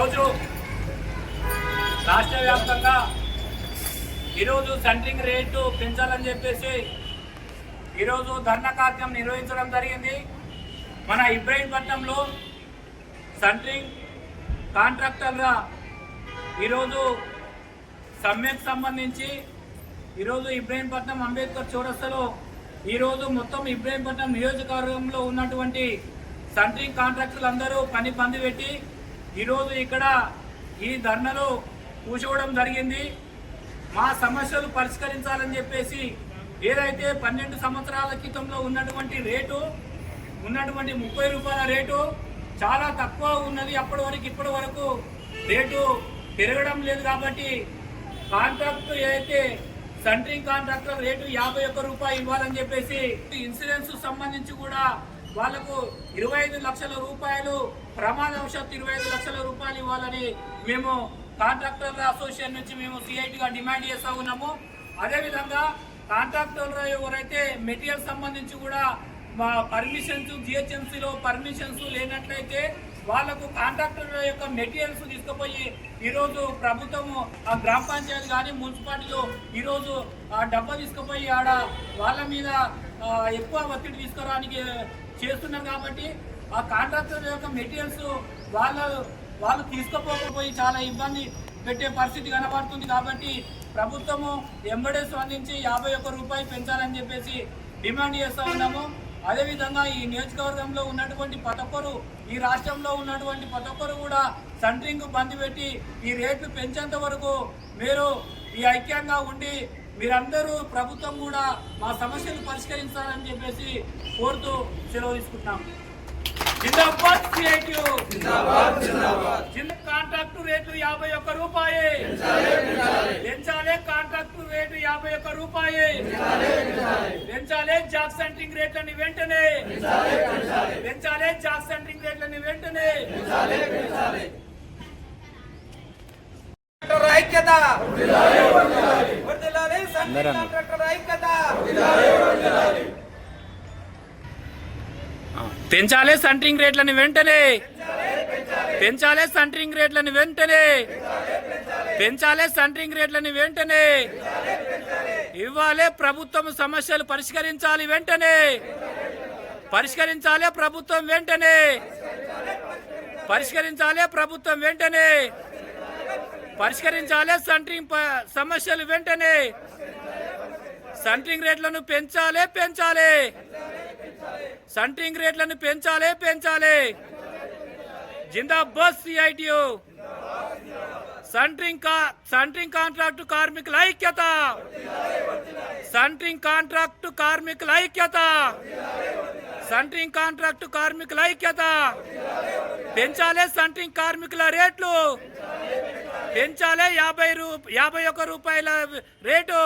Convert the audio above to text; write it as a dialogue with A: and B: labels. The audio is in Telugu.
A: ఈరోజు రాష్ట్ర వ్యాప్తంగా ఈరోజు సెంట్రింగ్ రేటు పెంచాలని చెప్పేసి ఈరోజు ధర్నా కార్యక్రమం నిర్వహించడం జరిగింది. మన ఇబ్రహీంపట్నంలో సెంట్రింగ్ కాంట్రాక్టర్గా ఈరోజు సమ్మెకు సంబంధించి ఈరోజు ఇబ్రహీంపట్నం అంబేద్కర్ చౌరస్తాలో ఈరోజు మొత్తం ఇబ్రహీంపట్నం నియోజకవర్గంలో ఉన్నటువంటి సెంట్రింగ్ కాంట్రాక్టర్లు అందరూ పని బంద్ పెట్టి ఈరోజు ఇక్కడ ఈ ధర్నాలో కూర్చోవడం జరిగింది. మా సమస్యలు పరిష్కరించాలని చెప్పేసి ఏదైతే 12 సంవత్సరాల క్రితంలో ఉన్నటువంటి రేటు ఉన్నటువంటి 30 రూపాయల రేటు చాలా తక్కువ ఉన్నది. అప్పటి వరకు ఇప్పటి వరకు రేటు పెరగడం లేదు. కాబట్టి కాంట్రాక్ట్ ఏదైతే సెంట్రింగ్ కాంట్రాక్టర్ రేటు 51 రూపాయలు ఇవ్వాలని చెప్పేసి ఇన్సూరెన్స్ సంబంధించి కూడా వాళ్లకు 25 లక్షల రూపాయలు ప్రమాదవశాత్తు 25 లక్షల రూపాయలు ఇవ్వాలని మేము కాంట్రాక్టర్ల అసోసియేషన్ నుంచి మేము సిఐటిగా డిమాండ్ చేస్తూ ఉన్నాము. అదేవిధంగా కాంట్రాక్టర్లు ఎవరైతే మెటీరియల్ సంబంధించి కూడా మా పర్మిషన్స్ జిహెచ్ఎంసీలో పర్మిషన్స్ లేనట్లయితే వాళ్లకు కాంట్రాక్టర్ల యొక్క మెటీరియల్స్ తీసుకుపోయి ఈరోజు ప్రభుత్వము ఆ గ్రామ పంచాయతీ కానీ మున్సిపాలిటీలో ఈరోజు ఆ డబ్బా తీసుకుపోయి ఆడ వాళ్ళ మీద ఎక్కువ ఒత్తిడి తీసుకురావడానికి చేస్తున్నారు. కాబట్టి ఆ కాంట్రాక్టర్ యొక్క మెటీరియల్స్ వాళ్ళు తీసుకుపోకపోయి చాలా ఇబ్బంది పెట్టే పరిస్థితి కనబడుతుంది. కాబట్టి ప్రభుత్వము ఎంబడే స్పందించి 51 రూపాయలు పెంచాలని చెప్పేసి డిమాండ్ చేస్తూ ఉన్నాము. అదేవిధంగా ఈ నియోజకవర్గంలో ఉన్నటువంటి ప్రతి ఒక్కరు ఈ రాష్ట్రంలో ఉన్నటువంటి ప్రతి ఒక్కరు కూడా సెంట్రింగ్ బంద్ పెట్టి ఈ రేట్లు పెంచేంత వరకు మీరు ఈ ఐక్యంగా ఉండి మీరందరూ ప్రభుత్వం కూడా మా సమస్యలు పరిష్కరించాలని చెప్పేసి కోరుతూ సెలవు తీసుకుంటున్నాం. జిందాబాద్ సిఐటియు జిందాబాద్ జిందాబాద్. కాంట్రాక్టు రేట్లు 51 రూపాయలు పెంచాలి. కాంట్రాక్టు రేటు 51 రూపాయలు పెంచాలి. జాక్ సెంట్రింగ్ రేట్లని వెంటనే పెంచాలి. జాక్ సెంట్రింగ్ రేట్లని వెంటనే
B: ఐక్యత వర్ధిల్లాలి. సెంట్రింగ్ కాంట్రాక్టర్ ఐక్యత
A: పెంచాలి. సెంట్రింగ్ రేట్లని వెంటనే పెంచాలి. సెంట్రింగ్ రేట్లని వెంటనే పెంచాలి. సెంట్రింగ్ రేట్లని వెంటనే ఇవ్వాలి. ప్రభుత్వం సమస్యలు పరిష్కరించాలి. వెంటనే పరిష్కరించాలి. ప్రభుత్వం వెంటనే పరిష్కరించాలి. ప్రభుత్వం వెంటనే పరిష్కరించాలి. సెంట్రింగ్ సమస్యలు వెంటనే సెంట్రింగ్ రేట్లను పెంచాలి. సెంట్రింగ్ రేట్లను పెంచాలి. జిందాబాద్ సిఐటియు. సెంట్రింగ్ కాంట్రాక్టు కార్మికుల ఐక్యత. సెంట్రింగ్ కాంట్రాక్టు కార్మికుల ఐక్యత. సెంట్రింగ్ కాంట్రాక్టు కార్మికుల ఐక్యత. పెంచాలి. సెంట్రింగ్ కార్మికుల రేట్లు పెంచాలి. 51 రూపాయల రేటు